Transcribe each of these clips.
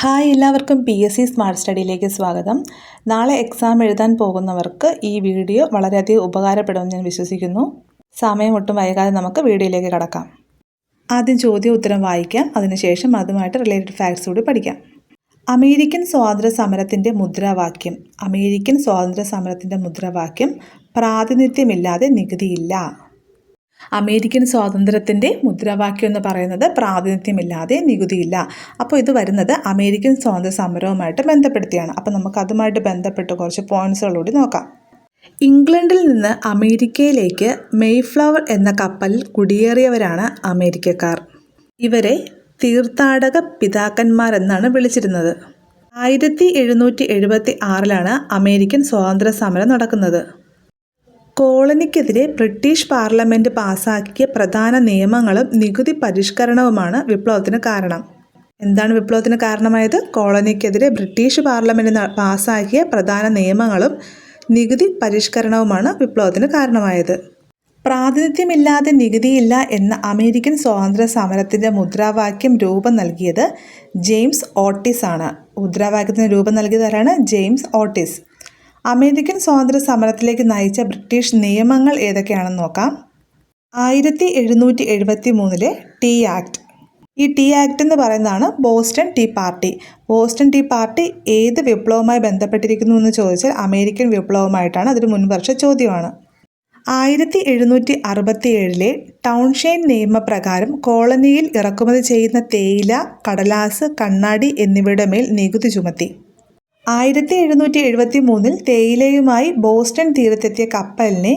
Hi, എല്ലാവർക്കും PSC smart സ്റ്റഡിയിലേക്ക് സ്വാഗതം. നാളെ എക്സാം എഴുതാൻ പോകുന്നവർക്ക് ഈ വീഡിയോ വളരെയധികം ഉപകാരപ്പെടുമെന്ന് ഞാൻ വിശ്വസിക്കുന്നു. സമയം ഒട്ടും വൈകാതെ നമുക്ക് വീഡിയോയിലേക്ക് കടക്കാം. ആദ്യം ചോദ്യം ഉത്തരം വായിക്കാം. അതിനുശേഷം അതുമായിട്ട് റിലേറ്റഡ് ഫാക്ട്സ് കൂടി പഠിക്കാം. അമേരിക്കൻ സ്വാതന്ത്ര്യ സമരത്തിൻ്റെ മുദ്രാവാക്യം. അമേരിക്കൻ സ്വാതന്ത്ര്യ സമരത്തിൻ്റെ മുദ്രാവാക്യം പ്രാതിനിധ്യമില്ലാതെ നികുതിയില്ല. അമേരിക്കൻ സ്വാതന്ത്ര്യത്തിൻ്റെ മുദ്രാവാക്യം എന്ന് പറയുന്നത് പ്രാതിനിധ്യമില്ലാതെ നികുതിയില്ല. അപ്പോൾ ഇത് വരുന്നത് അമേരിക്കൻ സ്വാതന്ത്ര്യ സമരവുമായിട്ട് ബന്ധപ്പെടുത്തിയാണ്. അപ്പോൾ നമുക്ക് അതുമായിട്ട് ബന്ധപ്പെട്ട് കുറച്ച് പോയിന്റ്സുകളൂടി നോക്കാം. ഇംഗ്ലണ്ടിൽ നിന്ന് അമേരിക്കയിലേക്ക് മെയ്ഫ്ലവർ എന്ന കപ്പലിൽ കുടിയേറിയവരാണ് അമേരിക്കക്കാർ. ഇവരെ തീർത്ഥാടക പിതാക്കന്മാരെന്നാണ് വിളിച്ചിരുന്നത്. 1776 അമേരിക്കൻ സ്വാതന്ത്ര്യ സമരം നടക്കുന്നത്. കോളനിക്കെതിരെ ബ്രിട്ടീഷ് പാർലമെൻറ്റ് പാസാക്കിയ പ്രധാന നിയമങ്ങളും നികുതി പരിഷ്കരണവുമാണ് വിപ്ലവത്തിന് കാരണം. എന്താണ് വിപ്ലവത്തിന് കാരണമായത്? കോളനിക്കെതിരെ ബ്രിട്ടീഷ് പാർലമെൻറ്റ് പാസാക്കിയ പ്രധാന നിയമങ്ങളും നികുതി പരിഷ്കരണവുമാണ് വിപ്ലവത്തിന് കാരണമായത്. പ്രാതിനിധ്യമില്ലാതെ നികുതിയില്ല എന്ന അമേരിക്കൻ സ്വാതന്ത്ര്യ സമരത്തിൻ്റെ മുദ്രാവാക്യം രൂപം നൽകിയത് ജെയിംസ് ഓട്ടിസ് ആണ്. മുദ്രാവാക്യത്തിന് രൂപം നൽകിയതാരാണ്? James Otis. അമേരിക്കൻ സ്വാതന്ത്ര്യ സമരത്തിലേക്ക് നയിച്ച ബ്രിട്ടീഷ് നിയമങ്ങൾ ഏതൊക്കെയാണെന്ന് നോക്കാം. 1773 ടീ ആക്ട്. ഈ ടീ ആക്ട് എന്ന് പറയുന്നതാണ് Boston tea party. Boston tea party ഏത് വിപ്ലവവുമായി ബന്ധപ്പെട്ടിരിക്കുന്നു എന്ന് ചോദിച്ചാൽ അമേരിക്കൻ വിപ്ലവമായിട്ടാണ്. അതൊരു മുൻവർഷ ചോദ്യമാണ്. 1767 ടൗൺഷെൻ നിയമപ്രകാരം കോളനിയിൽ ഇറക്കുമതി ചെയ്യുന്ന തേയില, കടലാസ്, കണ്ണാടി എന്നിവയുടെ മേൽ നികുതി ചുമത്തി. 1773 തേയിലയുമായി ബോസ്റ്റൺ തീരത്തെത്തിയ കപ്പലിനെ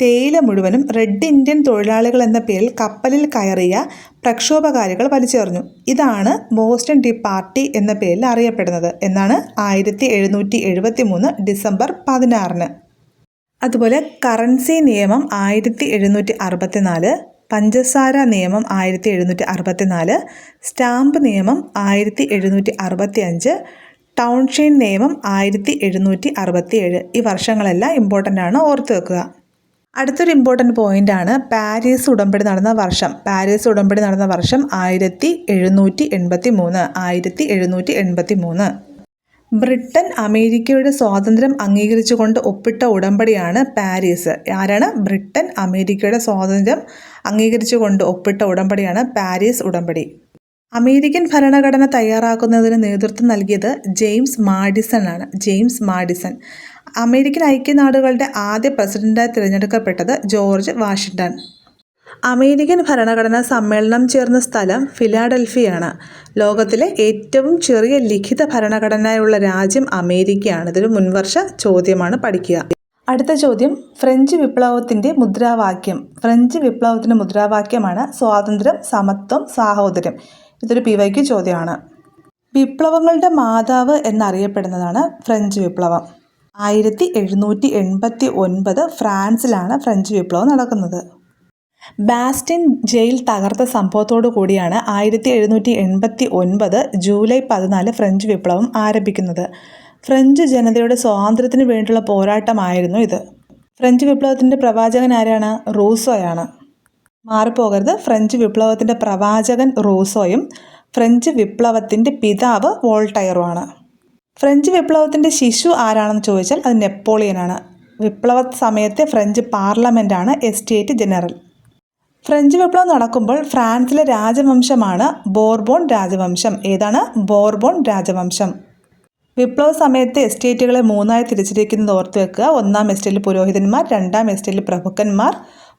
തേയില മുഴുവനും റെഡ് ഇന്ത്യൻ തൊഴിലാളികൾ എന്ന പേരിൽ കപ്പലിൽ കയറിയ പ്രക്ഷോഭകാരികൾ വലിച്ചെറിഞ്ഞു. ഇതാണ് ബോസ്റ്റൺ ടീ പാർട്ടി എന്ന പേരിൽ അറിയപ്പെടുന്നത്. എന്നാണ് 1773 ഡിസംബർ 16. അതുപോലെ കറൻസി നിയമം 1764, പഞ്ചസാര നിയമം 1764, സ്റ്റാമ്പ് നിയമം 1765, ടൗൺഷെൻ നിയമം 1767. ഈ വർഷങ്ങളെല്ലാം ഇമ്പോർട്ടൻ്റ് ആണ്, ഓർത്ത് വെക്കുക. അടുത്തൊരു ഇമ്പോർട്ടൻ്റ് പോയിൻ്റാണ് പാരീസ് ഉടമ്പടി നടന്ന വർഷം. പാരീസ് ഉടമ്പടി നടന്ന വർഷം 1783. ബ്രിട്ടൻ അമേരിക്കയുടെ സ്വാതന്ത്ര്യം അംഗീകരിച്ചുകൊണ്ട് ഒപ്പിട്ട ഉടമ്പടിയാണ് പാരീസ്. ആരാണ്? ബ്രിട്ടൻ അമേരിക്കയുടെ സ്വാതന്ത്ര്യം അംഗീകരിച്ചുകൊണ്ട് ഒപ്പിട്ട ഉടമ്പടിയാണ് പാരീസ് ഉടമ്പടി. അമേരിക്കൻ ഭരണഘടന തയ്യാറാക്കുന്നതിന് നേതൃത്വം നൽകിയത് ജെയിംസ് മാഡിസൺ ആണ്. James Madison. അമേരിക്കൻ ഐക്യനാടുകളുടെ ആദ്യ പ്രസിഡന്റായി തിരഞ്ഞെടുക്കപ്പെട്ടത് ജോർജ് വാഷിങ്ടൺ. അമേരിക്കൻ ഭരണഘടനാ സമ്മേളനം ചേർന്ന സ്ഥലം ഫിലാഡൽഫിയാണ്. ലോകത്തിലെ ഏറ്റവും ചെറിയ ലിഖിത ഭരണഘടനയുള്ള രാജ്യം അമേരിക്കയാണ്. ഇതൊരു മുൻവർഷ ചോദ്യമാണ്, പഠിക്കുക. അടുത്ത ചോദ്യം, ഫ്രഞ്ച് വിപ്ലവത്തിൻ്റെ മുദ്രാവാക്യം. ഫ്രഞ്ച് വിപ്ലവത്തിൻ്റെ മുദ്രാവാക്യമാണ് സ്വാതന്ത്ര്യം, സമത്വം, സാഹോദര്യം. ഇതൊരു PYQ ചോദ്യമാണ്. വിപ്ലവങ്ങളുടെ മാതാവ് എന്നറിയപ്പെടുന്നതാണ് ഫ്രഞ്ച് വിപ്ലവം. 1789 ഫ്രാൻസിലാണ് ഫ്രഞ്ച് വിപ്ലവം നടക്കുന്നത്. ബാസ്റ്റൻ ജയിൽ തകർത്ത സംഭവത്തോടു കൂടിയാണ് 1789 ജൂലൈ 14 ഫ്രഞ്ച് വിപ്ലവം ആരംഭിക്കുന്നത്. ഫ്രഞ്ച് ജനതയുടെ സ്വാതന്ത്ര്യത്തിന് വേണ്ടിയുള്ള പോരാട്ടമായിരുന്നു ഇത്. ഫ്രഞ്ച് വിപ്ലവത്തിൻ്റെ പ്രവാചകൻ ആരാണ്? റൂസോയാണ്. മാറിപ്പോകരുത്. ഫ്രഞ്ച് വിപ്ലവത്തിൻ്റെ പ്രവാചകൻ റൂസോയും ഫ്രഞ്ച് വിപ്ലവത്തിൻ്റെ പിതാവ് വോൾട്ടയറുമാണ്. ഫ്രഞ്ച് വിപ്ലവത്തിൻ്റെ ശിശു ആരാണെന്ന് ചോദിച്ചാൽ അത് നെപ്പോളിയനാണ്. വിപ്ലവ സമയത്തെ ഫ്രഞ്ച് പാർലമെൻറ്റാണ് എസ്റ്റേറ്റ് ജനറൽ. ഫ്രഞ്ച് വിപ്ലവം നടക്കുമ്പോൾ ഫ്രാൻസിലെ രാജവംശമാണ് ബോർബോൺ രാജവംശം. ഏതാണ്? ബോർബോൺ രാജവംശം. വിപ്ലവ സമയത്തെ എസ്റ്റേറ്റുകളെ 3ആയി തിരിച്ചിരിക്കുന്നത് ഓർത്ത് വെക്കുക. 1ാം എസ്റ്റേറ്റിൽ പുരോഹിതന്മാർ, 2ാം എസ്റ്റേറ്റിൽ പ്രഭുക്കന്മാർ,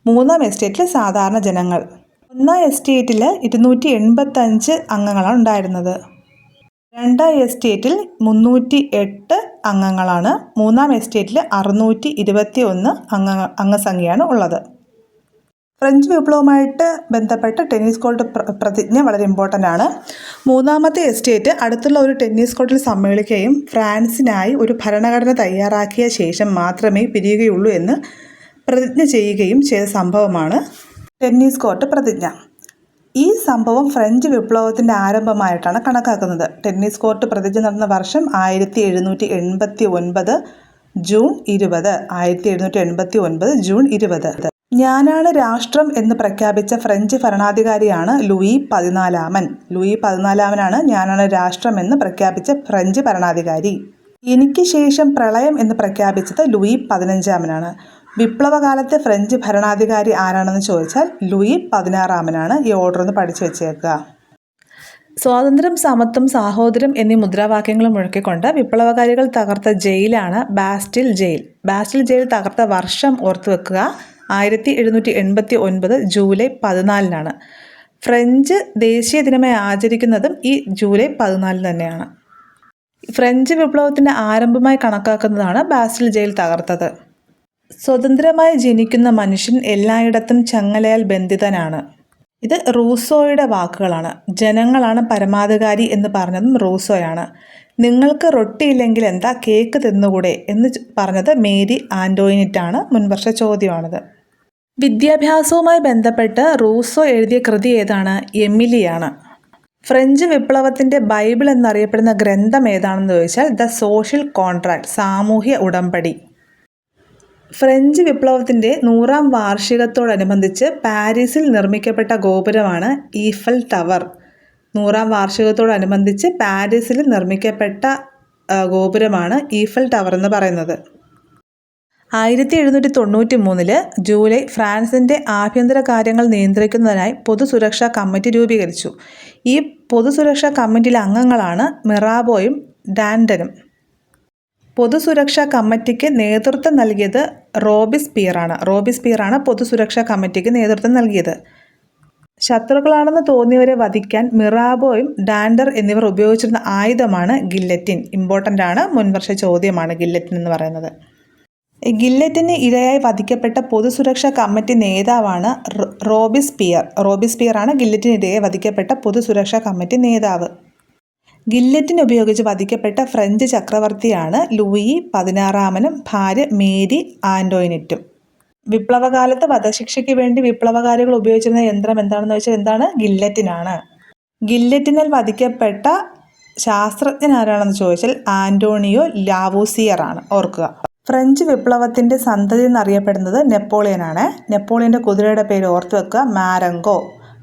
3ാം എസ്റ്റേറ്റിൽ സാധാരണ ജനങ്ങൾ. 1ാം എസ്റ്റേറ്റിൽ 285 അംഗങ്ങളാണ് ഉണ്ടായിരുന്നത്. 2ാം എസ്റ്റേറ്റിൽ 308 അംഗങ്ങളാണ്. 3ാം എസ്റ്റേറ്റിൽ 621 അംഗസംഖ്യയാണ് ഉള്ളത്. ഫ്രഞ്ച് വിപ്ലവവുമായിട്ട് ബന്ധപ്പെട്ട ടെന്നീസ് കോർട്ട് പ്രതിജ്ഞ വളരെ ഇമ്പോർട്ടൻ്റ് ആണ്. 3ാമത്തെ എസ്റ്റേറ്റ് അടുത്തുള്ള ഒരു ടെന്നീസ് കോർട്ടിൽ സമ്മേളിക്കുകയും ഫ്രാൻസിനായി ഒരു ഭരണഘടന തയ്യാറാക്കിയ ശേഷം മാത്രമേ പിരിയുകയുള്ളൂ എന്ന് പ്രതിജ്ഞ ചെയ്യുകയും ചെയ്ത സംഭവമാണ് ടെന്നീസ് കോർട്ട് പ്രതിജ്ഞ. ഈ സംഭവം ഫ്രഞ്ച് വിപ്ലവത്തിൻ്റെ ആരംഭമായിട്ടാണ് കണക്കാക്കുന്നത്. ടെന്നീസ് കോർട്ട് പ്രതിജ്ഞ നടന്ന വർഷം 1789 ജൂൺ 20. 1789 ജൂൺ 20. ഞാനാണ് രാഷ്ട്രം എന്ന് പ്രഖ്യാപിച്ച ഫ്രഞ്ച് ഭരണാധികാരിയാണ് ലൂയി 14 ലൂയി 14 ഞാനാണ് രാഷ്ട്രം എന്ന് പ്രഖ്യാപിച്ച ഫ്രഞ്ച് ഭരണാധികാരി. എനിക്ക് ശേഷം പ്രളയം എന്ന് പ്രഖ്യാപിച്ചത് ലൂയി 15 വിപ്ലവകാലത്തെ ഫ്രഞ്ച് ഭരണാധികാരി ആരാണെന്ന് ചോദിച്ചാൽ ലൂയി 16 ഈ ഓർഡർ ഒന്ന് പഠിച്ചു വെച്ചേക്കുക. സ്വാതന്ത്ര്യം, സമത്വം, സാഹോദര്യം എന്നീ മുദ്രാവാക്യങ്ങൾ മുഴക്കിക്കൊണ്ട് വിപ്ലവകാരികൾ തകർത്ത ജയിലാണ് ബാസ്റ്റിൽ ജയിൽ. ബാസ്റ്റിൽ ജയിൽ തകർത്ത വർഷം ഓർത്തുവെക്കുക, 1789 ജൂലൈ 14 ഫ്രഞ്ച് ദേശീയ ദിനമായി ആചരിക്കുന്നതും ഈ ജൂലൈ 14 തന്നെയാണ്. ഫ്രഞ്ച് വിപ്ലവത്തിൻ്റെ ആരംഭമായി കണക്കാക്കുന്നതാണ് ബാസ്റ്റിൽ ജയിൽ തകർത്തത്. സ്വതന്ത്രമായി ജനിക്കുന്ന മനുഷ്യൻ എല്ലായിടത്തും ചങ്ങലയാൽ ബന്ധിതനാണ്. ഇത് റൂസോയുടെ വാക്കുകളാണ്. ജനങ്ങളാണ് പരമാധികാരി എന്ന് പറഞ്ഞതും റൂസോയാണ്. നിങ്ങൾക്ക് റൊട്ടിയില്ലെങ്കിൽ എന്താ, കേക്ക് തിന്നുകൂടെ എന്ന് പറഞ്ഞത് മേരി ആൻ്റോയിനിറ്റാണ്. മുൻവർഷ ചോദ്യമാണിത്. വിദ്യാഭ്യാസവുമായി ബന്ധപ്പെട്ട് റൂസോ എഴുതിയ കൃതി ഏതാണ്? എമിലിയാണ്. ഫ്രഞ്ച് വിപ്ലവത്തിൻ്റെ ബൈബിൾ എന്നറിയപ്പെടുന്ന ഗ്രന്ഥം ഏതാണെന്ന് ചോദിച്ചാൽ ദ സോഷ്യൽ കോൺട്രാക്ട്, സാമൂഹ്യ ഉടമ്പടി. ഫ്രഞ്ച് വിപ്ലവത്തിൻ്റെ 100ാം വാർഷികത്തോടനുബന്ധിച്ച് പാരീസിൽ നിർമ്മിക്കപ്പെട്ട ഗോപുരമാണ് ഈഫൽ ടവർ. 100ാം വാർഷികത്തോടനുബന്ധിച്ച് പാരീസിൽ നിർമ്മിക്കപ്പെട്ട ഗോപുരമാണ് ഈഫൽ ടവർ എന്ന് പറയുന്നത്. 1793 ജൂലൈ ഫ്രാൻസിൻ്റെ ആഭ്യന്തര കാര്യങ്ങൾ നിയന്ത്രിക്കുന്നതിനായി പൊതുസുരക്ഷാ കമ്മിറ്റി രൂപീകരിച്ചു. ഈ പൊതുസുരക്ഷാ കമ്മിറ്റിയിലെ അംഗങ്ങളാണ് മിറാബോയും ഡാൻഡനും. പൊതുസുരക്ഷാ കമ്മിറ്റിക്ക് നേതൃത്വം നൽകിയത് റോബിസ്പിയറാണ് പൊതുസുരക്ഷാ കമ്മിറ്റിക്ക് നേതൃത്വം നൽകിയത്. ശത്രുക്കളാണെന്ന് തോന്നിയവരെ വധിക്കാൻ മിറാബോയും ഡാൻഡർ എന്നിവർ ഉപയോഗിച്ചിരുന്ന ആയുധമാണ് ഗില്ലറ്റിൻ. ഇമ്പോർട്ടൻ്റ് ആണ്, മുൻവർഷ ചോദ്യമാണ് ഗില്ലറ്റിൻ എന്ന് പറയുന്നത്. ഗില്ലറ്റിന് ഇരയായി വധിക്കപ്പെട്ട പൊതുസുരക്ഷാ കമ്മിറ്റി നേതാവാണ് റോബിസ്പിയറാണ് ഗില്ലറ്റിന് ഇരയായി വധിക്കപ്പെട്ട പൊതുസുരക്ഷാ കമ്മിറ്റി നേതാവ്. ഗില്ലറ്റിൻ ഉപയോഗിച്ച് വധിക്കപ്പെട്ട ഫ്രഞ്ച് ചക്രവർത്തിയാണ് ലൂയി 16 ഭാര്യ മേരി ആൻ്റോയിനിറ്റും. വിപ്ലവകാലത്ത് വധശിക്ഷയ്ക്ക് വേണ്ടി വിപ്ലവകാരികൾ ഉപയോഗിച്ചിരുന്ന യന്ത്രം എന്താണെന്ന് വെച്ചാൽ എന്താണ്? ഗില്ലറ്റിനാണ്. ഗില്ലറ്റിനാൽ വധിക്കപ്പെട്ട ശാസ്ത്രജ്ഞൻ ആരാണെന്ന് ചോദിച്ചാൽ ആൻ്റോണിയോ ലാവൂസിയറാണ്. ഓർക്കുക. ഫ്രഞ്ച് വിപ്ലവത്തിൻ്റെ സന്തതി എന്നറിയപ്പെടുന്നത് നെപ്പോളിയനാണ്. നെപ്പോളിയൻ്റെ കുതിരയുടെ പേര് ഓർത്തു വെക്കുക,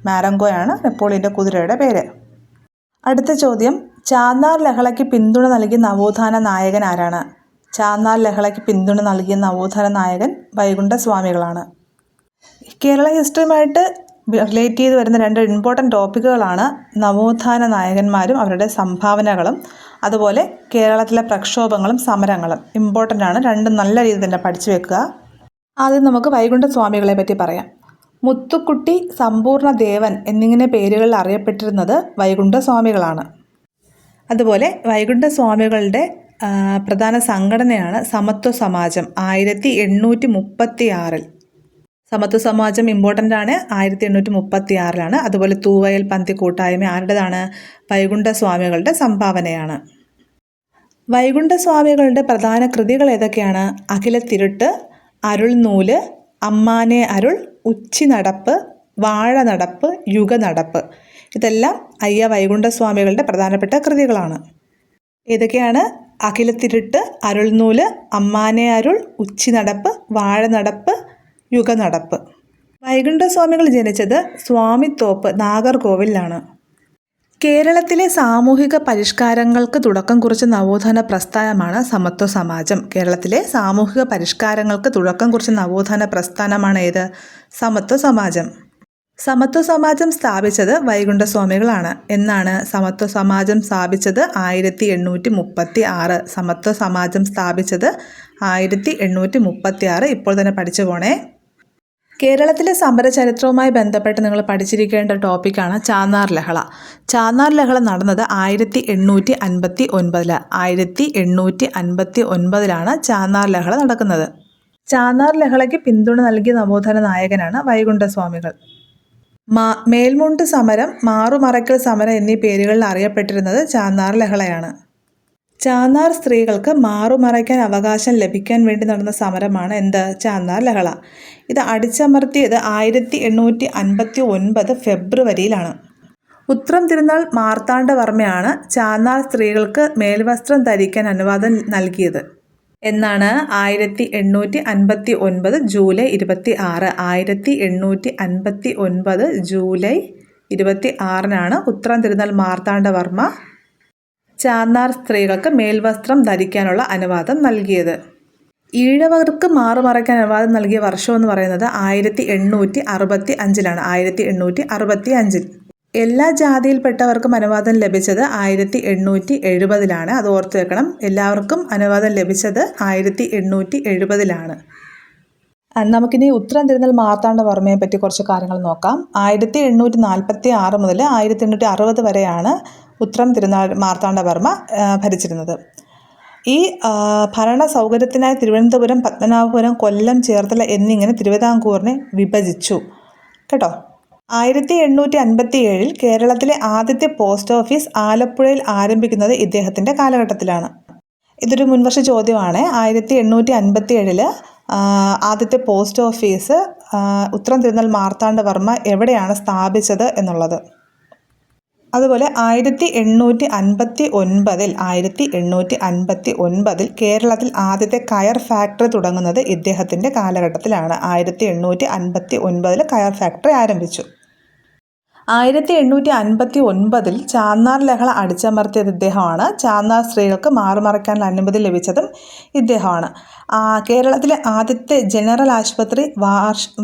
മാരങ്കോയാണ് നെപ്പോളിയൻ്റെ കുതിരയുടെ പേര്. അടുത്ത ചോദ്യം, ചാന്നാർ ലഹളയ്ക്ക് പിന്തുണ നൽകിയ നവോത്ഥാന നായകൻ ആരാണ്? ചാന്നാർ ലഹളയ്ക്ക് പിന്തുണ നൽകിയ നവോത്ഥാന നായകൻ വൈകുണ്ഠസ്വാമികളാണ്. കേരള ഹിസ്റ്ററിയുമായിട്ട് റിലേറ്റ് ചെയ്ത് വരുന്ന 2 ഇമ്പോർട്ടൻ്റ് ടോപ്പിക്കുകളാണ് നവോത്ഥാന നായകന്മാരും അവരുടെ സംഭാവനകളും, അതുപോലെ കേരളത്തിലെ പ്രക്ഷോഭങ്ങളും സമരങ്ങളും. ഇമ്പോർട്ടൻ്റ് ആണ്, രണ്ടും നല്ല രീതിയിൽ തന്നെ പഠിച്ചു വെക്കുക. ആദ്യം നമുക്ക് വൈകുണ്ഠസ്വാമികളെ പറ്റി പറയാം. മുത്തുക്കുട്ടി, സമ്പൂർണ്ണ ദേവൻ എന്നിങ്ങനെ പേരുകളിൽ അറിയപ്പെട്ടിരുന്നത് വൈകുണ്ഠസ്വാമികളാണ്. അതുപോലെ വൈകുണ്ഠസ്വാമികളുടെ പ്രധാന സംഘടനയാണ് സമത്വ സമാജം. 1836 സമത്വ സമാജം ഇമ്പോർട്ടൻ്റ് ആണ്, 1836 അതുപോലെ തൂവയൽ പന്തി കൂട്ടായ്മ ആരുടേതാണ്? വൈകുണ്ഠസ്വാമികളുടെ സംഭാവനയാണ്. വൈകുണ്ഠസ്വാമികളുടെ പ്രധാന കൃതികൾ ഏതൊക്കെയാണ്? അഖിലത്തിരുട്ട്, അരുൾനൂല്, അമ്മാനെ അരുൾ, ഉച്ചിനടപ്പ്, വാഴനടപ്പ്, യുഗനടപ്പ്. ഇതെല്ലാം അയ്യ വൈകുണ്ഠസ്വാമികളുടെ പ്രധാനപ്പെട്ട കൃതികളാണ്. ഏതൊക്കെയാണ്? അഖിലത്തിരുട്ട്, അരുൾനൂല്, അമ്മാനെ അരുൾ, ഉച്ചിനടപ്പ്, വാഴനടപ്പ്, യുഗനടപ്പ്. വൈകുണ്ഠസ്വാമികൾ ജനിച്ചത് സ്വാമിത്തോപ്പ്, നാഗർകോവിലാണ്. കേരളത്തിലെ സാമൂഹിക പരിഷ്കാരങ്ങൾക്ക് തുടക്കം കുറിച്ച നവോത്ഥാന പ്രസ്ഥാനമാണ് സമത്വ സമാജം. കേരളത്തിലെ സാമൂഹിക പരിഷ്കാരങ്ങൾക്ക് തുടക്കം കുറിച്ച നവോത്ഥാന പ്രസ്ഥാനമാണ് ഏത്? സമത്വ സമാജം. സമത്വ സമാജം സ്ഥാപിച്ചത് വൈകുണ്ഠസ്വാമികളാണ്. എന്നാണ് സമത്വ സമാജം സ്ഥാപിച്ചത്? 1836. സമത്വ സമാജം സ്ഥാപിച്ചത് 1836. ഇപ്പോൾ തന്നെ പഠിച്ചു പോണേ. കേരളത്തിലെ സമരചരിത്രവുമായി ബന്ധപ്പെട്ട് നിങ്ങൾ പഠിച്ചിരിക്കേണ്ട ടോപ്പിക്കാണ് ചാന്നാർ ലഹള. ചാന്നാർ ലഹള നടന്നത് 1859. 1859 ചാന്നാർ ലഹള നടക്കുന്നത്. ചാന്നാർ ലഹളയ്ക്ക് പിന്തുണ നൽകിയ നവോത്ഥാന നായകനാണ് വൈകുണ്ഠസ്വാമികൾ. മേൽമുണ്ട് സമരം, മാറുമറയ്ക്കൽ സമരം എന്നീ പേരുകളിൽ അറിയപ്പെട്ടിരുന്നത് ചാന്നാർ ലഹളയാണ്. ചാന്നാർ സ്ത്രീകൾക്ക് മാറുമറയ്ക്കാൻ അവകാശം ലഭിക്കാൻ വേണ്ടി നടന്ന സമരമാണ് എന്ത്? ചാന്നാർ ലഹള. ഇത് അടിച്ചമർത്തിയത് 1859 ഫെബ്രുവരിയിലാണ്. ഉത്രം തിരുനാൾ മാർത്താണ്ഡവർമ്മയാണ് ചാന്നാർ സ്ത്രീകൾക്ക് മേൽവസ്ത്രം ധരിക്കാൻ അനുവാദം നൽകിയത്. എന്നാണ് 1859 ജൂലൈ 26. 1859 ജൂലൈ 26 ഉത്രം തിരുനാൾ മാർത്താണ്ഡവർമ്മ ചാന്നാർ സ്ത്രീകൾക്ക് മേൽവസ്ത്രം ധരിക്കാനുള്ള അനുവാദം നൽകിയത്. ഈഴവർക്ക് മാറുമറയ്ക്കാൻ അനുവാദം നൽകിയ വർഷം എന്ന് പറയുന്നത് 1865. 1865 എല്ലാ ജാതിയിൽപ്പെട്ടവർക്കും അനുവാദം ലഭിച്ചത് 1870. അത് ഓർത്ത് വെക്കണം. എല്ലാവർക്കും അനുവാദം ലഭിച്ചത് 1870. നമുക്കിനി ഉത്രം തിരുനാൾ മാർത്താണ്ഡവർമ്മയെ പറ്റി കുറച്ച് കാര്യങ്ങൾ നോക്കാം. 1846 മുതൽ 1860 വരെയാണ് ഉത്രം തിരുനാൾ മാർത്താണ്ഡവർമ്മ ഭരിച്ചിരുന്നത്. ഈ ഭരണ സൗകര്യത്തിനായി തിരുവനന്തപുരം, പത്മനാഭപുരം, കൊല്ലം, ചേർത്തല എന്നിങ്ങനെ തിരുവിതാംകൂറിനെ വിഭജിച്ചു കേട്ടോ. 1857 കേരളത്തിലെ ആദ്യത്തെ പോസ്റ്റ് ഓഫീസ് ആലപ്പുഴയിൽ ആരംഭിക്കുന്നത് ഇദ്ദേഹത്തിൻ്റെ കാലഘട്ടത്തിലാണ്. ഇതൊരു മുൻവർഷ ചോദ്യമാണ്. 1857 ആദ്യത്തെ പോസ്റ്റ് ഓഫീസ് ഉത്രം തിരുനാൾ മാർത്താണ്ഡവർമ്മ എവിടെയാണ് സ്ഥാപിച്ചത് എന്നുള്ളത്. അതുപോലെ 1859 കേരളത്തിൽ ആദ്യത്തെ കയർ ഫാക്ടറി തുടങ്ങുന്നത് ഇദ്ദേഹത്തിൻ്റെ കാലഘട്ടത്തിലാണ്. 1859 കയർ ഫാക്ടറി ആരംഭിച്ചു. 1859 ചാന്നാർ ലഹള അടിച്ചമർത്തിയത് ഇദ്ദേഹമാണ്. ചാന്നാർ സ്ത്രീകൾക്ക് മാറുമറയ്ക്കാനുള്ള അനുമതി ലഭിച്ചതും ഇദ്ദേഹമാണ്. കേരളത്തിലെ ആദ്യത്തെ ജനറൽ ആശുപത്രി,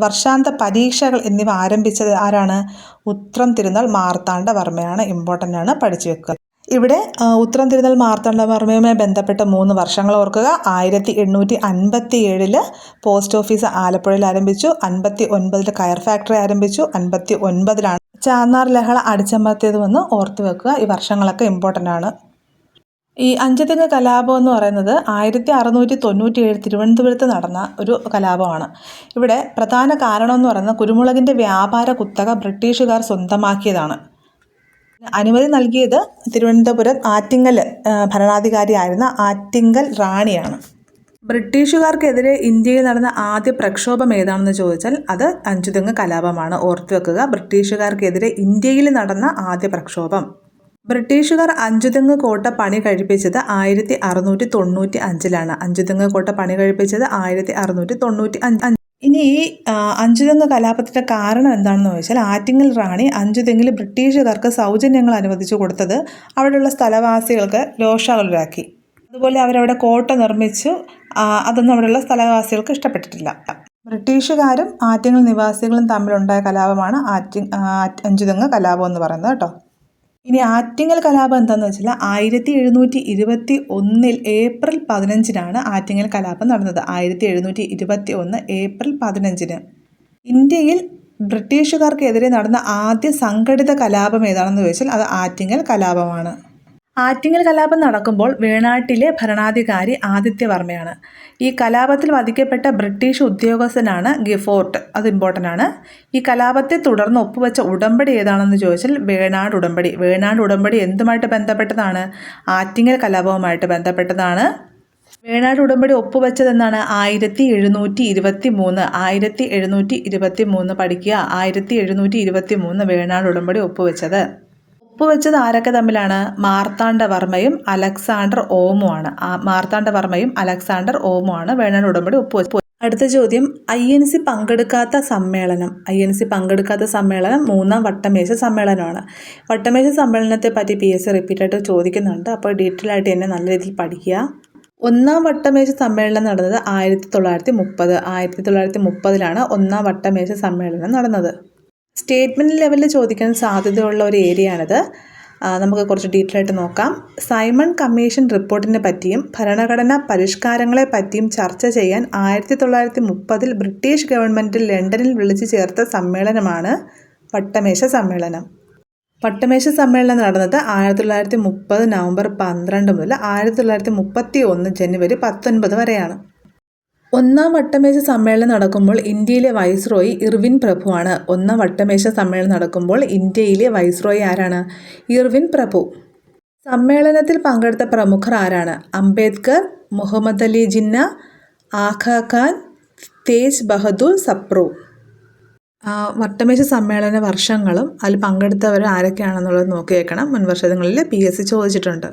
വർഷാന്ത പരീക്ഷകൾ എന്നിവ ആരംഭിച്ചത് ആരാണ്? ഉത്രം തിരുനാൾ മാർത്താണ്ഡവർമ്മയാണ്. ഇമ്പോർട്ടൻ്റ് ആണ്, പഠിച്ചു വെക്കുക. ഇവിടെ ഉത്രം തിരുനാൾ മാർത്താണ്ഡവർമ്മയുമായി ബന്ധപ്പെട്ട 3 വർഷങ്ങൾ ഓർക്കുക. 1857 പോസ്റ്റ് ഓഫീസ് ആലപ്പുഴയിൽ ആരംഭിച്ചു. 59 കയർ ഫാക്ടറി ആരംഭിച്ചു. 59 ചാന്നാർ ലഹള അടിച്ചമർത്തിയതുമെന്ന് ഓർത്തു വെക്കുക. ഈ വർഷങ്ങളൊക്കെ ഇമ്പോർട്ടൻ്റ് ആണ്. ഈ അഞ്ചുതെങ്ങ് കലാപം എന്ന് പറയുന്നത് 1697 തിരുവനന്തപുരത്ത് നടന്ന ഒരു കലാപമാണ്. ഇവിടെ പ്രധാന കാരണം എന്ന് പറയുന്നത് കുരുമുളകിൻ്റെ വ്യാപാര കുത്തക ബ്രിട്ടീഷുകാർ സ്വന്തമാക്കിയതാണ്. അനുമതി നൽകിയത് തിരുവനന്തപുരം ആറ്റിങ്ങൽ ഭരണാധികാരിയായിരുന്ന ആറ്റിങ്ങൽ റാണിയാണ്. ബ്രിട്ടീഷുകാർക്കെതിരെ ഇന്ത്യയിൽ നടന്ന ആദ്യ പ്രക്ഷോഭം ഏതാണെന്ന് ചോദിച്ചാൽ അത് അഞ്ചുതെങ്ങ് കലാപമാണ്. ഓർത്തു വെക്കുക. ബ്രിട്ടീഷുകാർക്കെതിരെ ഇന്ത്യയിൽ നടന്ന ആദ്യ പ്രക്ഷോഭം. ബ്രിട്ടീഷുകാർ അഞ്ചുതെങ്ങ് കോട്ട പണി കഴിപ്പിച്ചത് 1695. അഞ്ചുതെങ്ങ് കോട്ട പണി കഴിപ്പിച്ചത് 1695. ഇനി ഈ അഞ്ചുതെങ്ങ് കലാപത്തിൻ്റെ കാരണം എന്താണെന്ന് ചോദിച്ചാൽ ആറ്റിങ്ങൽ റാണി അഞ്ചുതെങ്ങിൽ ബ്രിട്ടീഷുകാർക്ക് സൗജന്യങ്ങൾ അനുവദിച്ചു കൊടുത്തത് അവിടെയുള്ള സ്ഥലവാസികൾക്ക് രോഷാകുലരാക്കി. അതുപോലെ അവരവിടെ കോട്ട നിർമ്മിച്ചു. അതൊന്നും അവിടെയുള്ള സ്ഥലവാസികൾക്ക് ഇഷ്ടപ്പെട്ടിട്ടില്ല. ബ്രിട്ടീഷുകാരും ആറ്റിങ്ങൽ നിവാസികളും തമ്മിലുണ്ടായ കലാപമാണ് അഞ്ചുതെങ്ങ് കലാപം എന്ന് പറയുന്നത് കേട്ടോ. ഇനി ആറ്റിങ്ങൽ കലാപം എന്താണെന്ന് വെച്ചാൽ 1721 ഏപ്രിൽ 15 ആറ്റിങ്ങൽ കലാപം നടന്നത്. 1721 ഏപ്രിൽ 15 ഇന്ത്യയിൽ ബ്രിട്ടീഷുകാർക്കെതിരെ നടന്ന ആദ്യ സംഘടിത കലാപം ഏതാണെന്ന് ചോദിച്ചാൽ അത് ആറ്റിങ്ങൽ കലാപമാണ്. ആറ്റിങ്ങൽ കലാപം നടക്കുമ്പോൾ വേണാട്ടിലെ ഭരണാധികാരി ആദിത്യവർമ്മയാണ്. ഈ കലാപത്തിൽ വധിക്കപ്പെട്ട ബ്രിട്ടീഷ് ഉദ്യോഗസ്ഥനാണ് ഗിഫോർട്ട്. അത് ഇമ്പോർട്ടൻ്റ് ആണ്. ഈ കലാപത്തെ തുടർന്ന് ഒപ്പുവെച്ച ഉടമ്പടി ഏതാണെന്ന് ചോദിച്ചാൽ വേണാട് ഉടമ്പടി. വേണാട് ഉടമ്പടി എന്തുമായിട്ട് ബന്ധപ്പെട്ടതാണ്? ആറ്റിങ്ങൽ കലാപവുമായിട്ട് ബന്ധപ്പെട്ടതാണ്. വേണാട് ഉടമ്പടി ഒപ്പുവെച്ചതെന്നാണ് 1723. 1723 പഠിക്കുക. 1723 വേണാട് ഉടമ്പടി ഒപ്പുവെച്ചത്. ഒപ്പുവെച്ചത് ആരൊക്കെ തമ്മിലാണ്? മാർത്താണ്ഡവർമ്മയും അലക്സാണ്ടർ ഓമുമാണ്. മാർത്താണ്ഡവർമ്മയും അലക്സാണ്ടർ ഓമുമാണ് വേണാട് ഉടമ്പടി ഒപ്പുവെച്ചത്. അടുത്ത ചോദ്യം, INC പങ്കെടുക്കാത്ത സമ്മേളനം. INC പങ്കെടുക്കാത്ത സമ്മേളനം 3-ാം വട്ടമേശ സമ്മേളനമാണ്. വട്ടമേശ സമ്മേളനത്തെ പറ്റി PSC റിപ്പീറ്റായിട്ട് ചോദിക്കുന്നുണ്ട്. അപ്പോൾ ഡീറ്റെയിൽ ആയിട്ട് തന്നെ നല്ല രീതിയിൽ പഠിക്കുക. 1-ാം വട്ടമേശ സമ്മേളനം നടന്നത് 1930. 1930 1-ാം വട്ടമേശ സമ്മേളനം നടന്നത്. സ്റ്റേറ്റ്മെൻറ്റ് ലെവലിൽ ചോദിക്കാൻ സാധ്യതയുള്ള ഒരു ഏരിയയാണിത്. നമുക്ക് കുറച്ച് ഡീറ്റെയിൽ ആയിട്ട് നോക്കാം. സൈമൺ കമ്മീഷൻ റിപ്പോർട്ടിനെ പറ്റിയും ഭരണഘടനാ പരിഷ്കാരങ്ങളെ പറ്റിയും ചർച്ച ചെയ്യാൻ 1930 ബ്രിട്ടീഷ് ഗവൺമെൻറ് ലണ്ടനിൽ വിളിച്ചു ചേർത്ത സമ്മേളനമാണ് വട്ടമേശ സമ്മേളനം. വട്ടമേശ സമ്മേളനം നടന്നത് 1930 നവംബർ 12 മുതൽ 1931 ജനുവരി 19 വരെയാണ്. 1-ാം വട്ടമേശ സമ്മേളനം നടക്കുമ്പോൾ ഇന്ത്യയിലെ വൈസ്രോയി ഇർവിൻ പ്രഭുവാണ്. 1-ാം വട്ടമേശ സമ്മേളനം നടക്കുമ്പോൾ ഇന്ത്യയിലെ വൈസ്രോയി ആരാണ്? ഇർവിൻ പ്രഭു. സമ്മേളനത്തിൽ പങ്കെടുത്ത പ്രമുഖർ ആരാണ്? അംബേദ്കർ, മുഹമ്മദ് അലി ജിന്ന, ആഖാ ഖാൻ, തേജ് ബഹദൂർ സപ്രു. വട്ടമേശ സമ്മേളന വർഷങ്ങളും അതിൽ പങ്കെടുത്തവർ ആരൊക്കെയാണെന്നുള്ളത് നോക്കി വെക്കണം. മുൻവർഷങ്ങളിൽ PSC ചോദിച്ചിട്ടുണ്ട്.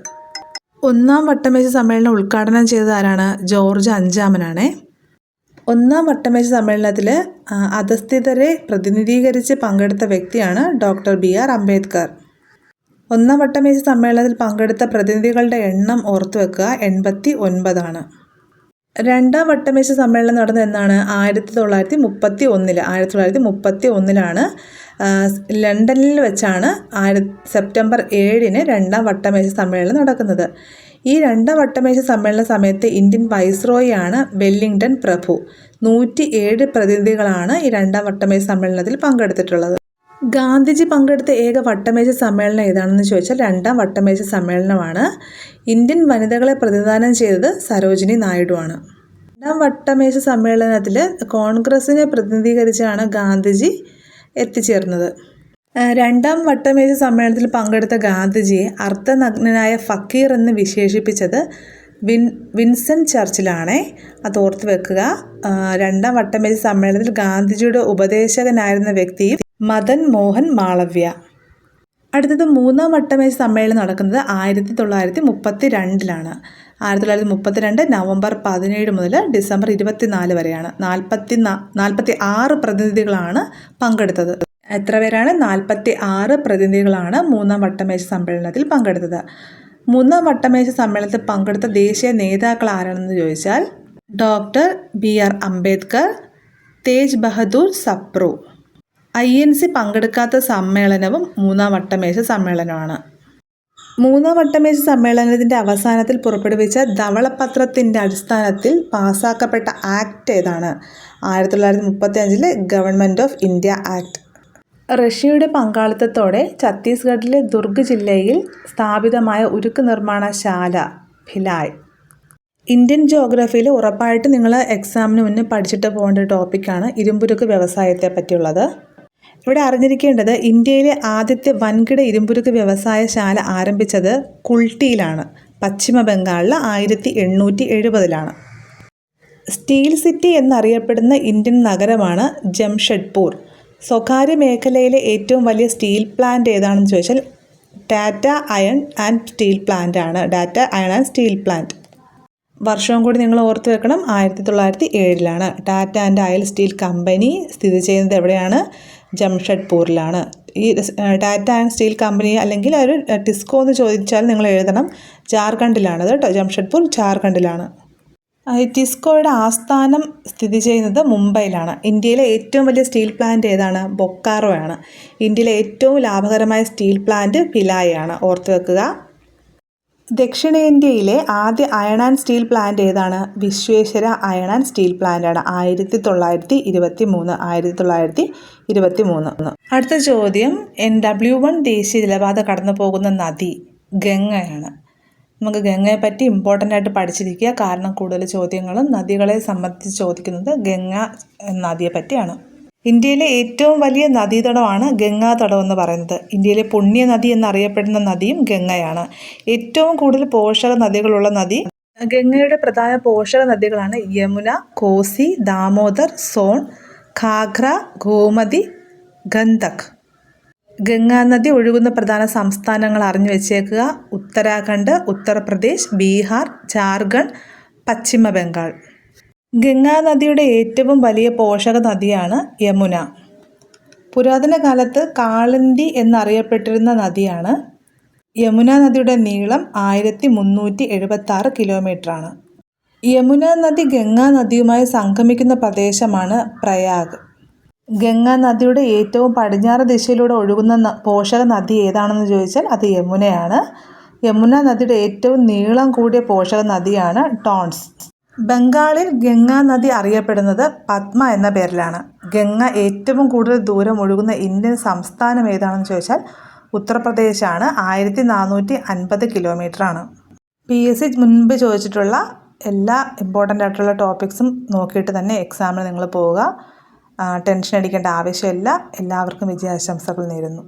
ഒന്നാം വട്ടമേശ സമ്മേളനം ഉദ്ഘാടനം ചെയ്തത് ആരാണ്? ജോർജ് അഞ്ചാമനാണേ. ഒന്നാം വട്ടമേശ സമ്മേളനത്തിൽ അധസ്ഥിതരെ പ്രതിനിധീകരിച്ച് പങ്കെടുത്ത വ്യക്തിയാണ് ഡോക്ടർ BR അംബേദ്കർ. ഒന്നാം വട്ടമേശ സമ്മേളനത്തിൽ പങ്കെടുത്ത പ്രതിനിധികളുടെ എണ്ണം ഓർത്തു വെക്കുക, 89 രണ്ടാം വട്ടമേശ സമ്മേളനം നടന്നത് എന്നാണ്? 1931 ലണ്ടനിൽ വെച്ചാണ് സെപ്റ്റംബർ 7 രണ്ടാം വട്ടമേശ സമ്മേളനം നടക്കുന്നത്. ഈ രണ്ടാം വട്ടമേശ സമ്മേളന സമയത്ത് ഇന്ത്യൻ വൈസ്രോയിയാണ് വെല്ലിംഗ്ടൺ പ്രഭു. 107 പ്രതിനിധികളാണ് ഈ രണ്ടാം വട്ടമേശ സമ്മേളനത്തിൽ പങ്കെടുത്തിട്ടുള്ളത്. ഗാന്ധിജി പങ്കെടുത്ത ഏക വട്ടമേശ സമ്മേളനം ഏതാണെന്ന് ചോദിച്ചാൽ രണ്ടാം വട്ടമേശ സമ്മേളനമാണ്. ഇന്ത്യൻ വനിതകളെ പ്രതിനിധാനം ചെയ്തത് സരോജിനി നായിഡു ആണ്. രണ്ടാം വട്ടമേശ സമ്മേളനത്തിൽ കോൺഗ്രസിനെ പ്രതിനിധീകരിച്ചാണ് ഗാന്ധിജി എത്തിച്ചേർന്നത്. രണ്ടാം വട്ടമേശ സമ്മേളനത്തിൽ പങ്കെടുത്ത ഗാന്ധിജിയെ അർദ്ധനഗ്നനായ ഫക്കീർ എന്ന് വിശേഷിപ്പിച്ചത് വിൻസെൻ്റ് ചർച്ചിലാണേ. അത് ഓർത്ത് വെക്കുക. രണ്ടാം വട്ടമേശ സമ്മേളനത്തിൽ ഗാന്ധിജിയുടെ ഉപദേശകനായിരുന്ന വ്യക്തി മദൻ മോഹൻ മാളവ്യ. അടുത്തത് മൂന്നാം വട്ടമേശ സമ്മേളനം നടക്കുന്നത് 1932 1932 നവംബർ 17 മുതൽ ഡിസംബർ 24 വരെയാണ്. 46 പ്രതിനിധികളാണ് പങ്കെടുത്തത്. എത്ര പേരാണ്? 46 പ്രതിനിധികളാണ് മൂന്നാം വട്ടമേശ സമ്മേളനത്തിൽ പങ്കെടുത്തത്. മൂന്നാം വട്ടമേശ സമ്മേളനത്തിൽ പങ്കെടുത്ത ദേശീയ നേതാക്കൾ ആരാണെന്ന് ചോദിച്ചാൽ doctor BR Ambedkar, Tej Bahadur Sapru. INC പങ്കെടുക്കാത്ത സമ്മേളനവും മൂന്നാം വട്ടമേശ സമ്മേളനമാണ്. മൂന്നാം വട്ടമേശ സമ്മേളനത്തിൻ്റെ അവസാനത്തിൽ പുറപ്പെടുവിച്ച ധവളപത്രത്തിൻ്റെ അടിസ്ഥാനത്തിൽ പാസ്സാക്കപ്പെട്ട ആക്ട് ഏതാണ്? 1935 ഗവൺമെൻറ് ഓഫ് ഇന്ത്യ ആക്ട്. റഷ്യയുടെ പങ്കാളിത്തത്തോടെ ഛത്തീസ്ഗഡിലെ ദുർഗ് ജില്ലയിൽ സ്ഥാപിതമായ ഉരുക്ക് നിർമ്മാണശാല ഭിലായ്. ഇന്ത്യൻ ജോഗ്രഫിയിൽ ഉറപ്പായിട്ട് നിങ്ങൾ എക്സാമിന് മുന്നേ പഠിച്ചിട്ട് പോകേണ്ട ഒരു ടോപ്പിക്കാണ് ഇരുമ്പുരുക്ക് വ്യവസായത്തെ പറ്റിയുള്ളത്. ഇവിടെ അറിഞ്ഞിരിക്കേണ്ടത് ഇന്ത്യയിലെ ആദ്യത്തെ വൻകിട ഇരുമ്പുരുക്ക് വ്യവസായശാല ആരംഭിച്ചത് കുൾട്ടിയിലാണ്, പശ്ചിമ ബംഗാളിൽ 1870. സ്റ്റീൽ സിറ്റി എന്നറിയപ്പെടുന്ന ഇന്ത്യൻ നഗരമാണ് ജംഷഡ്പൂർ. സ്വകാര്യ മേഖലയിലെ ഏറ്റവും വലിയ സ്റ്റീൽ പ്ലാന്റ് ഏതാണെന്ന് ചോദിച്ചാൽ Tata iron and steel plant ആണ്. Tata iron and steel plant. വർഷവും കൂടി നിങ്ങൾ ഓർത്ത് വെക്കണം, 1907. Tata and iron steel company സ്ഥിതി ചെയ്യുന്നത് എവിടെയാണ്? ജംഷഡ്പൂരിലാണ്. ഈ ടാറ്റ ആൻഡ് സ്റ്റീൽ കമ്പനി അല്ലെങ്കിൽ ഒരു ടിസ്കോ എന്ന് ചോദിച്ചാൽ നിങ്ങൾ എഴുതണം ജാർഖണ്ഡിലാണ് കേട്ടോ. ജംഷഡ്പൂർ ജാർഖണ്ഡിലാണ്. ഈ ടിസ്കോയുടെ ആസ്ഥാനം സ്ഥിതി ചെയ്യുന്നത് മുംബൈയിലാണ്. ഇന്ത്യയിലെ ഏറ്റവും വലിയ സ്റ്റീൽ പ്ലാന്റ് ഏതാണ്? ബൊക്കാറോ ആണ്. ഇന്ത്യയിലെ ഏറ്റവും ലാഭകരമായ സ്റ്റീൽ പ്ലാന്റ് ഭിലായ് ആണ്. ഓർത്ത് വെക്കുക. ദക്ഷിണേന്ത്യയിലെ ആദ്യ അയൺ ആൻഡ് സ്റ്റീൽ പ്ലാന്റ് ഏതാണ്? Vishweshwara iron and steel plant ആണ്. 1923. അടുത്ത ചോദ്യം, NW1 ദേശീയ ജലപാത കടന്നു പോകുന്ന നദി ഗംഗയാണ്. നമുക്ക് ഗംഗയെ പറ്റി ഇമ്പോർട്ടൻ്റ് ആയിട്ട് പഠിച്ചിരിക്കുക. കാരണം കൂടുതൽ ചോദ്യങ്ങളും നദികളെ സംബന്ധിച്ച് ചോദിക്കുന്നത് ഗംഗ നദിയെ പറ്റിയാണ്. ഇന്ത്യയിലെ ഏറ്റവും വലിയ നദീതടമാണ് ഗംഗാതടം എന്ന് പറയുന്നത്. ഇന്ത്യയിലെ പുണ്യ നദി എന്നറിയപ്പെടുന്ന നദിയും ഗംഗയാണ്. ഏറ്റവും കൂടുതൽ പോഷക നദികളുള്ള നദി ഗംഗയുടെ പ്രധാന പോഷക നദികളാണ് യമുന, കോസി, ദാമോദർ, സോൺ, ഘാഘ്ര, ഗോമതി, ഗണ്ഡക്. ഗംഗാനദി ഒഴുകുന്ന പ്രധാന സംസ്ഥാനങ്ങൾ അറിഞ്ഞു വെച്ചേക്കുക: ഉത്തരാഖണ്ഡ്, ഉത്തർപ്രദേശ്, ബീഹാർ, ജാർഖണ്ഡ്, പശ്ചിമ ബംഗാൾ. ഗംഗാനദിയുടെ ഏറ്റവും വലിയ പോഷക നദിയാണ് യമുന. പുരാതന കാലത്ത് കാളിന്തി എന്നറിയപ്പെട്ടിരുന്ന നദിയാണ്. യമുന നദിയുടെ നീളം 1376 കിലോമീറ്ററാണ്. യമുന നദി ഗംഗാ നദിയുമായി സംഗമിക്കുന്ന പ്രദേശമാണ് പ്രയാഗ്. ഗംഗാ നദിയുടെ ഏറ്റവും പടിഞ്ഞാറ് ദിശയിലൂടെ ഒഴുകുന്ന പോഷക നദി ഏതാണെന്ന് ചോദിച്ചാൽ അത് യമുനയാണ്. യമുന നദിയുടെ ഏറ്റവും നീളം കൂടിയ പോഷക നദിയാണ് ടോൺസ്. ബംഗാളിൽ ഗംഗാ നദി അറിയപ്പെടുന്നത് പദ്മ എന്ന പേരിലാണ്. ഗംഗ ഏറ്റവും കൂടുതൽ ദൂരം ഒഴുകുന്ന ഇന്ത്യൻ സംസ്ഥാനം ഏതാണെന്ന് ചോദിച്ചാൽ ഉത്തർപ്രദേശാണ്. 1450 കിലോമീറ്ററാണ്. PSC മുൻപ് ചോദിച്ചിട്ടുള്ള എല്ലാ ഇമ്പോർട്ടൻ്റ് ആയിട്ടുള്ള ടോപ്പിക്സും നോക്കിയിട്ട് തന്നെ എക്സാമിന് നിങ്ങൾ പോവുക. ടെൻഷൻ അടിക്കേണ്ട ആവശ്യമില്ല. എല്ലാവർക്കും വിജയാശംസകൾ നേരുന്നു.